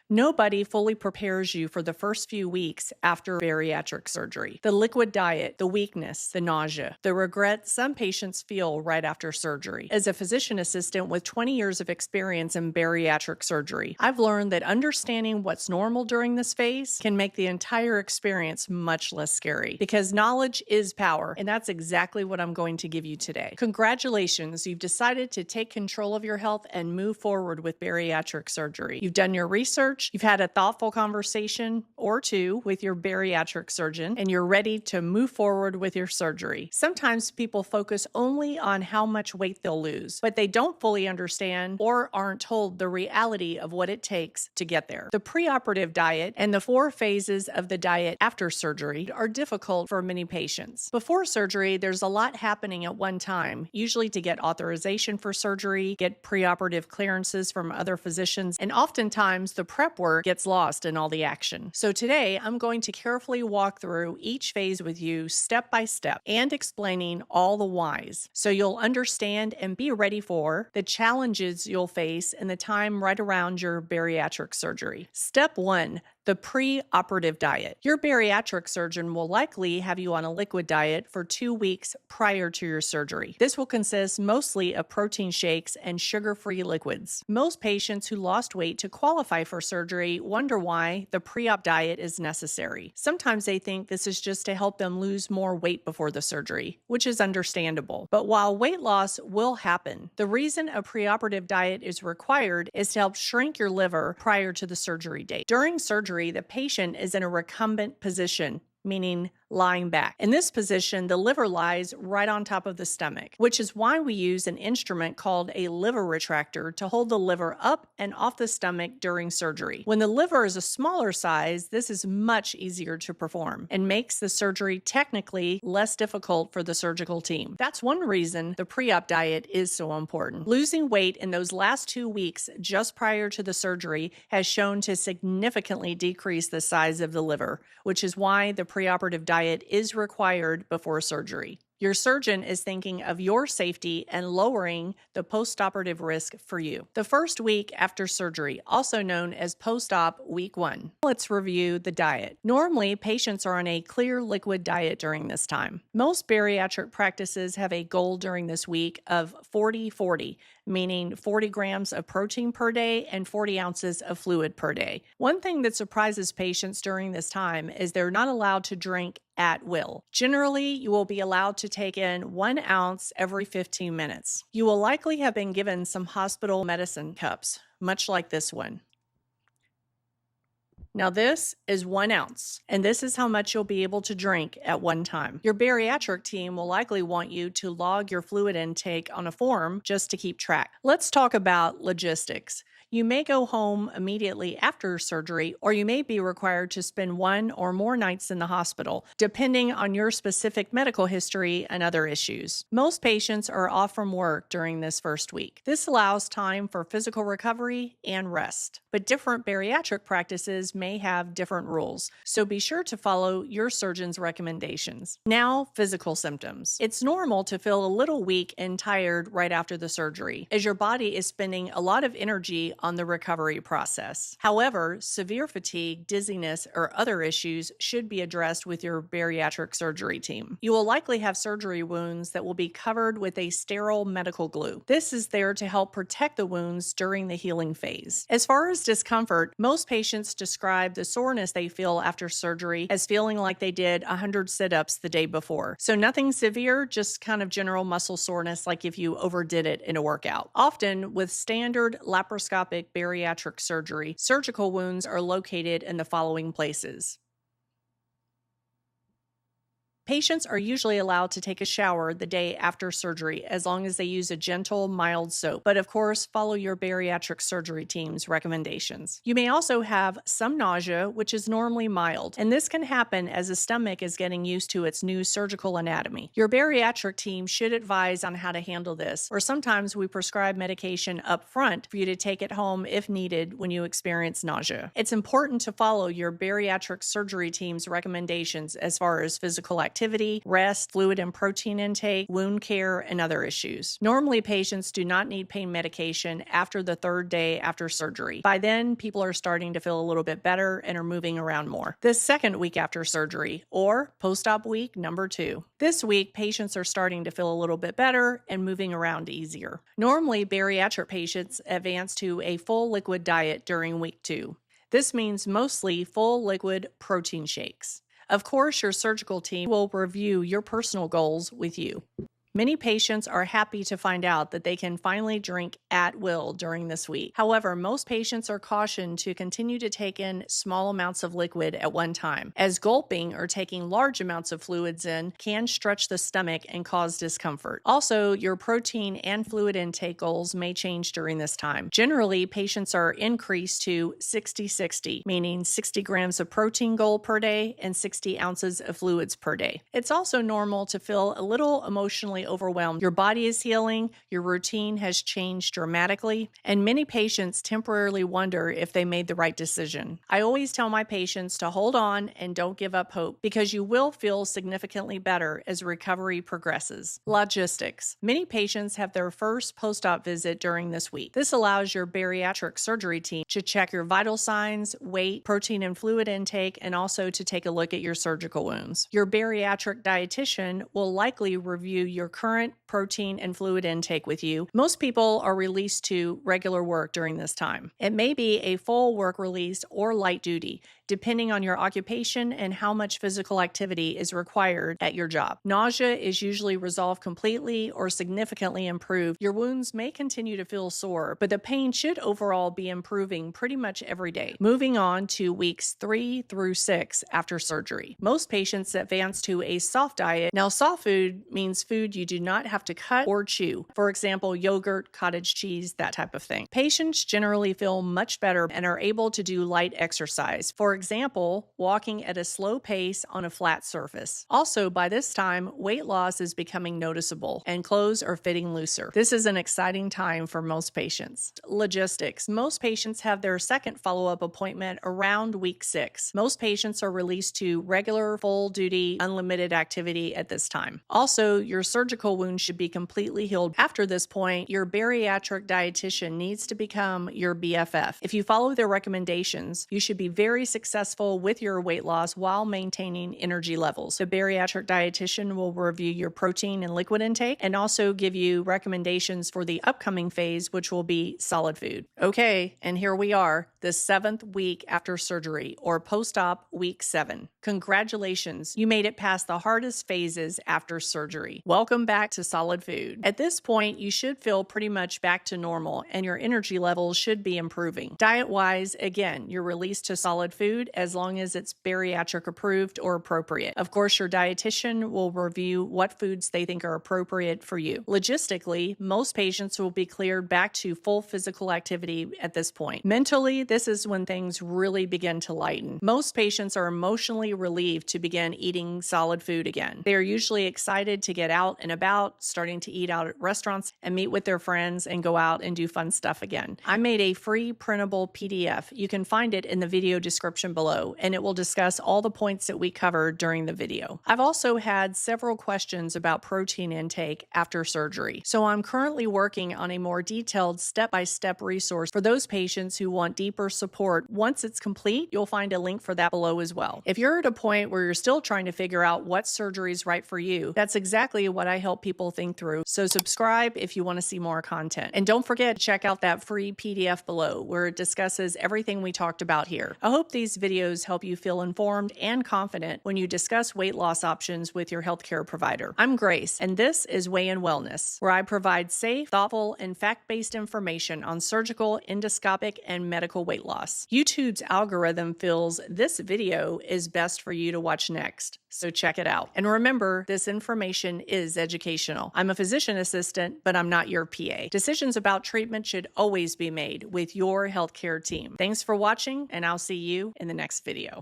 Nobody fully prepares you for the first few weeks after bariatric surgery. The liquid diet, the weakness, the nausea, the regret some patients feel right after surgery. As a physician assistant with 20 years of experience in bariatric surgery, I've learned that understanding what's normal during this phase can make the entire experience much less scary, because knowledge is power, and that's exactly what I'm going to give you today. Congratulations, you've decided to take control of your health and move forward with bariatric surgery. You've done your research, you've had a thoughtful conversation or two with your bariatric surgeon, and you're ready to move forward with your surgery. Sometimes people focus only on how much weight they'll lose, but they don't fully understand or aren't told the reality of what it takes to get there. The pre-operative diet and the 4 phases of the diet after surgery are difficult for many patients. Before surgery, there's a lot happening at one time, usually to get authorization for surgery, get pre-operative clearances from other physicians, and oftentimes the prep work gets lost in all the action. So today, I'm going to carefully walk through each phase with you step by step and explaining all the whys, so you'll understand and be ready for the challenges you'll face in the time right around your bariatric surgery. Step 1. The pre-operative diet. Your bariatric surgeon will likely have you on a liquid diet for 2 weeks prior to your surgery. This will consist mostly of protein shakes and sugar-free liquids. Most patients who lost weight to qualify for surgery wonder why the pre-op diet is necessary. Sometimes they think this is just to help them lose more weight before the surgery, which is understandable. But while weight loss will happen, the reason a pre-operative diet is required is to help shrink your liver prior to the surgery date. During surgery, the patient is in a recumbent position, meaning lying back. In this position, the liver lies right on top of the stomach, which is why we use an instrument called a liver retractor to hold the liver up and off the stomach during surgery. When the liver is a smaller size, this is much easier to perform and makes the surgery technically less difficult for the surgical team. That's one reason the pre-op diet is so important. Losing weight in those last 2 weeks just prior to the surgery has shown to significantly decrease the size of the liver, which is why the preoperative diet is required before surgery. Your surgeon is thinking of your safety and lowering the post-operative risk for you. The first week after surgery, also known as post-op week 1. Let's review the diet. Normally, patients are on a clear liquid diet during this time. Most bariatric practices have a goal during this week of 40-40, meaning 40 grams of protein per day and 40 ounces of fluid per day. One thing that surprises patients during this time is they're not allowed to drink at will. Generally, you will be allowed to take in 1 ounce every 15 minutes. You will likely have been given some hospital medicine cups, much like this one. Now this is 1 ounce, and this is how much you'll be able to drink at one time. Your bariatric team will likely want you to log your fluid intake on a form just to keep track. Let's talk about logistics. You may go home immediately after surgery, or you may be required to spend 1 or more nights in the hospital, depending on your specific medical history and other issues. Most patients are off from work during this first week. This allows time for physical recovery and rest. But different bariatric practices may have different rules, so be sure to follow your surgeon's recommendations. Now, physical symptoms. It's normal to feel a little weak and tired right after the surgery, as your body is spending a lot of energy on the recovery process. However, severe fatigue, dizziness, or other issues should be addressed with your bariatric surgery team. You will likely have surgery wounds that will be covered with a sterile medical glue. This is there to help protect the wounds during the healing phase. As far as discomfort, most patients describe the soreness they feel after surgery as feeling like they did 100 sit-ups the day before. So nothing severe, just kind of general muscle soreness like if you overdid it in a workout. Often with standard laparoscopic bariatric surgery, surgical wounds are located in the following places. Patients are usually allowed to take a shower the day after surgery as long as they use a gentle, mild soap. But of course, follow your bariatric surgery team's recommendations. You may also have some nausea, which is normally mild, and this can happen as the stomach is getting used to its new surgical anatomy. Your bariatric team should advise on how to handle this, or sometimes we prescribe medication up front for you to take it home if needed when you experience nausea. It's important to follow your bariatric surgery team's recommendations as far as physical activity. activity, rest, fluid and protein intake, wound care, and other issues. Normally, patients do not need pain medication after the third day after surgery. By then, people are starting to feel a little bit better and are moving around more. The second week after surgery, or post-op week number 2. This week, patients are starting to feel a little bit better and moving around easier. Normally, bariatric patients advance to a full liquid diet during week 2. This means mostly full liquid protein shakes. Of course, your surgical team will review your personal goals with you. Many patients are happy to find out that they can finally drink at will during this week. However, most patients are cautioned to continue to take in small amounts of liquid at one time, as gulping or taking large amounts of fluids in can stretch the stomach and cause discomfort. Also, your protein and fluid intake goals may change during this time. Generally, patients are increased to 60-60, meaning 60 grams of protein goal per day and 60 ounces of fluids per day. It's also normal to feel a little emotionally overwhelmed. Your body is healing, your routine has changed dramatically, and many patients temporarily wonder if they made the right decision. I always tell my patients to hold on and don't give up hope, because you will feel significantly better as recovery progresses. Logistics. Many patients have their first post-op visit during this week. This allows your bariatric surgery team to check your vital signs, weight, protein and fluid intake, and also to take a look at your surgical wounds. Your bariatric dietitian will likely review your current protein and fluid intake with you. Most people are released to regular work during this time. It may be a full work release or light duty, depending on your occupation and how much physical activity is required at your job. Nausea is usually resolved completely or significantly improved. Your wounds may continue to feel sore, but the pain should overall be improving pretty much every day. Moving on to weeks 3 through 6 after surgery. Most patients advance to a soft diet. Now, soft food means food you do not have to cut or chew. For example, yogurt, cottage cheese, that type of thing. Patients generally feel much better and are able to do light exercise. For example, walking at a slow pace on a flat surface. Also, by this time, weight loss is becoming noticeable and clothes are fitting looser. This is an exciting time for most patients. Logistics. Most patients have their second follow-up appointment around week 6. Most patients are released to regular, full-duty, unlimited activity at this time. Also, your surgical wound should be completely healed. After this point, your bariatric dietitian needs to become your BFF. If you follow their recommendations, you should be very successful with your weight loss while maintaining energy levels. The bariatric dietitian will review your protein and liquid intake and also give you recommendations for the upcoming phase, which will be solid food. Okay, and here we are, the 7th week after surgery, or post-op week 7. Congratulations, you made it past the hardest phases after surgery. Welcome back to solid food. At this point, you should feel pretty much back to normal and your energy levels should be improving. Diet-wise, again, you're released to solid food as long as it's bariatric approved or appropriate. Of course, your dietitian will review what foods they think are appropriate for you. Logistically, most patients will be cleared back to full physical activity at this point. Mentally, this is when things really begin to lighten. Most patients are emotionally relieved to begin eating solid food again. They are usually excited to get out and about, starting to eat out at restaurants and meet with their friends and go out and do fun stuff again. I made a free printable PDF. You can find it in the video description below, and it will discuss all the points that we covered during the video. I've also had several questions about protein intake after surgery, so I'm currently working on a more detailed step-by-step resource for those patients who want deeper support. Once it's complete, you'll find a link for that below as well. If you're at a point where you're still trying to figure out what surgery is right for you, that's exactly what I help people think through. So subscribe if you want to see more content. And don't forget to check out that free PDF below where it discusses everything we talked about here. I hope these videos help you feel informed and confident when you discuss weight loss options with your healthcare provider. I'm Grace, and this is Weigh In Wellness, where I provide safe, thoughtful, and fact-based information on surgical, endoscopic, and medical weight loss. YouTube's algorithm feels this video is best for you to watch next, so check it out. And remember, this information is educational. I'm a physician assistant, but I'm not your PA. Decisions about treatment should always be made with your healthcare team. Thanks for watching, and I'll see you in the next video.